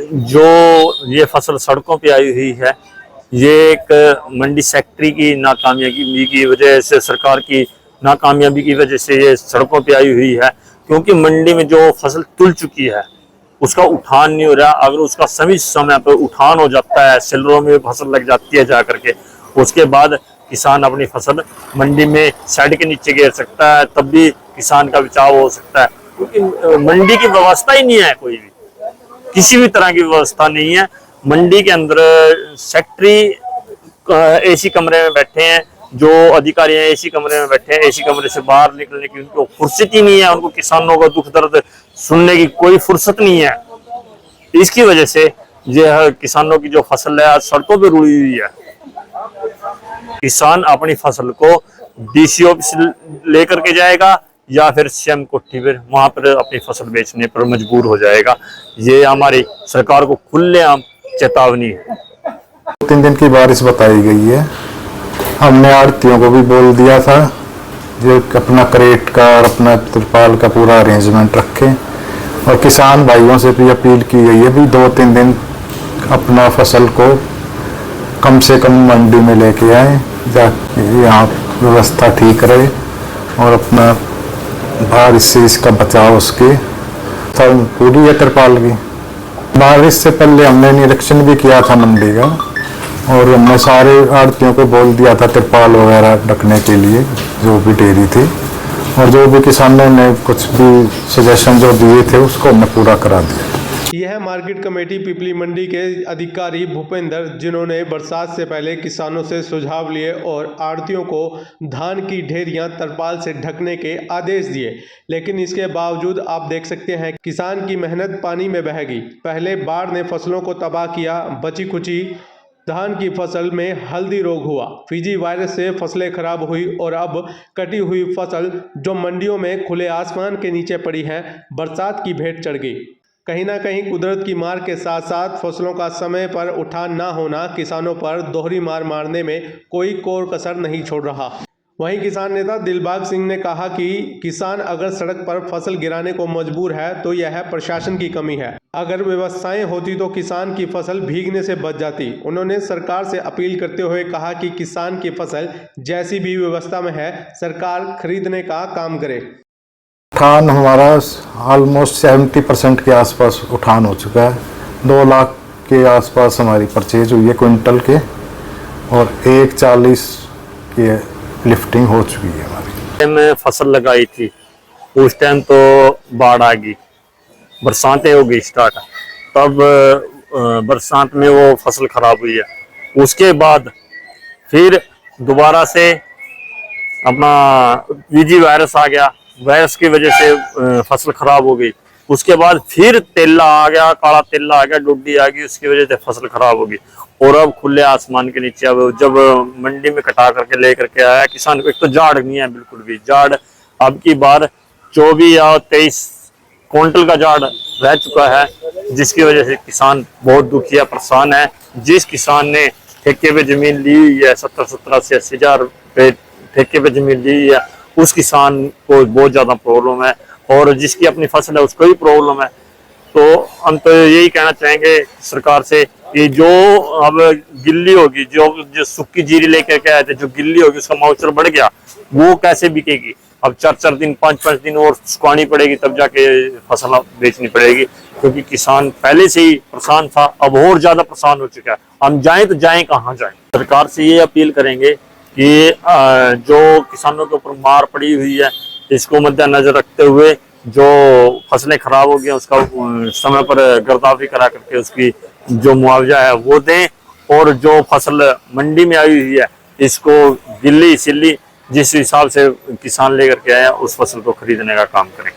जो ये फसल सड़कों पे आई हुई है, ये एक मंडी सेक्रेटरी की नाकामयाबी की वजह से, सरकार की नाकामयाबी की वजह से ये सड़कों पे आई हुई है। क्योंकि मंडी में जो फसल तुल चुकी है उसका उठान नहीं हो रहा। अगर उसका सही समय पर उठान हो जाता है, सेलरों में फसल लग जाती है जा करके, उसके बाद किसान अपनी फसल मंडी में साइड के नीचे गिर सकता है, तब भी किसान का बचाव हो सकता है। क्योंकि मंडी की व्यवस्था ही नहीं है, कोई भी किसी भी तरह की व्यवस्था नहीं है। मंडी के अंदर सेक्रेटरी एसी कमरे में बैठे हैं, जो अधिकारी हैं एसी कमरे में बैठे हैं, एसी कमरे से बाहर निकलने की उनको फुर्सत ही नहीं है। उनको किसानों का दुख दर्द सुनने की कोई फुर्सत नहीं है। इसकी वजह से यह किसानों की जो फसल है आज सड़कों पर रुड़ी हुई है। किसान अपनी फसल को डीसी ऑफिस लेकर के जाएगा या फिर सीएम कोठी पर, वहां पर अपनी फसल बेचने पर मजबूर हो जाएगा। ये हमारी सरकार को खुलेआम चेतावनी है। 3 दिन की बारिश बताई गई है। हमने आड़तियों को भी बोल दिया था जो अपना क्रेट का और अपना तिरपाल का पूरा अरेंजमेंट रखें, और किसान भाइयों से भी अपील की गई है भी 2-3 दिन अपना फसल को कम से कम मंडी में लेके आए, यहाँ व्यवस्था ठीक रहे और अपना बारिश से इसका बचाव उसके पूरी है। तिरपाल की बारिश से पहले हमने निरीक्षण भी किया था मंडी का, और हमने सारे आड़तियों को बोल दिया था तिरपाल वगैरह रखने के लिए, जो भी डेयरी थी, और जो भी किसानों ने कुछ भी सजेशन जो दिए थे उसको हमने पूरा करा दिया। यह मार्केट कमेटी पिपली मंडी के अधिकारी भूपेंद्र, जिन्होंने बरसात से पहले किसानों से सुझाव लिए और आड़तियों को धान की ढेरियां तरपाल से ढकने के आदेश दिए, लेकिन इसके बावजूद आप देख सकते हैं किसान की मेहनत पानी में बह गई। पहले बाढ़ ने फसलों को तबाह किया, बची खुची धान की फसल में हल्दी रोग हुआ, फीजी वायरस से फसलें खराब हुई, और अब कटी हुई फसल जो मंडियों में खुले आसमान के नीचे पड़ी है, बरसात की भेंट चढ़ गई। कहीं ना कहीं कुदरत की मार के साथ साथ फसलों का समय पर उठान ना होना किसानों पर दोहरी मार मारने में कोई कोर कसर नहीं छोड़ रहा। वहीं किसान नेता दिलबाग सिंह ने कहा कि किसान अगर सड़क पर फसल गिराने को मजबूर है तो यह प्रशासन की कमी है। अगर व्यवस्थाएं होती तो किसान की फसल भीगने से बच जाती। उन्होंने सरकार से अपील करते हुए कहा कि किसान की फसल जैसी भी व्यवस्था में है, सरकार खरीदने का काम करे। उठान हमारा ऑलमोस्ट 70% के आसपास उठान हो चुका है। 2 लाख के आसपास हमारी परचेज हुई है क्विंटल के, और 140 की लिफ्टिंग हो चुकी है हमारी। मैं फसल लगाई थी उस टाइम तो बाढ़ आ गई, बरसातें हो गई स्टार्ट, तब बरसात में वो फसल खराब हुई है। उसके बाद फिर दोबारा से अपना फीजी वायरस आ गया, वायरस की वजह से फसल खराब हो गई। उसके बाद फिर तेला आ गया, काला तेला आ गया, डोडी आ गई, उसकी वजह से फसल खराब हो गई। और अब खुले आसमान के नीचे अब जब मंडी में कटा करके लेकर के आया किसान को, एक तो जाड़ नहीं है बिल्कुल भी, जाड़ अब की बार 24 या 23 क्विंटल का जाड़ रह चुका है, जिसकी वजह से किसान बहुत दुखी है, परेशान है। जिस किसान ने ठेके पे जमीन ली हुई है, 70-70 से 80 हजार रुपये ठेके पे जमीन ली हुई है, उस किसान को बहुत ज्यादा प्रॉब्लम है, और जिसकी अपनी फसल है उसको भी प्रॉब्लम है। तो हम तो यही कहना चाहेंगे सरकार से कि जो अब गिल्ली होगी, जो सूखी जीरी लेकर के आए थे, जो गिल्ली होगी उसका माउचर बढ़ गया, वो कैसे बिकेगी? अब 4-4 दिन 5-5 दिन और सुखानी पड़ेगी, तब जाके फसल बेचनी पड़ेगी। क्योंकि किसान पहले से ही परेशान था, अब और ज्यादा परेशान हो चुका है। हम जाएं तो जाएं कहाँ जाएं? सरकार से ये अपील करेंगे कि जो किसानों के ऊपर मार पड़ी हुई है, इसको मद्देनजर रखते हुए जो फसलें खराब हो गई उसका समय पर गिरदावरी करा करके उसकी जो मुआवजा है वो दें, और जो फसल मंडी में आई हुई है इसको गिल्ली सिल्ली जिस हिसाब से किसान लेकर के आया उस फसल को खरीदने का काम करें।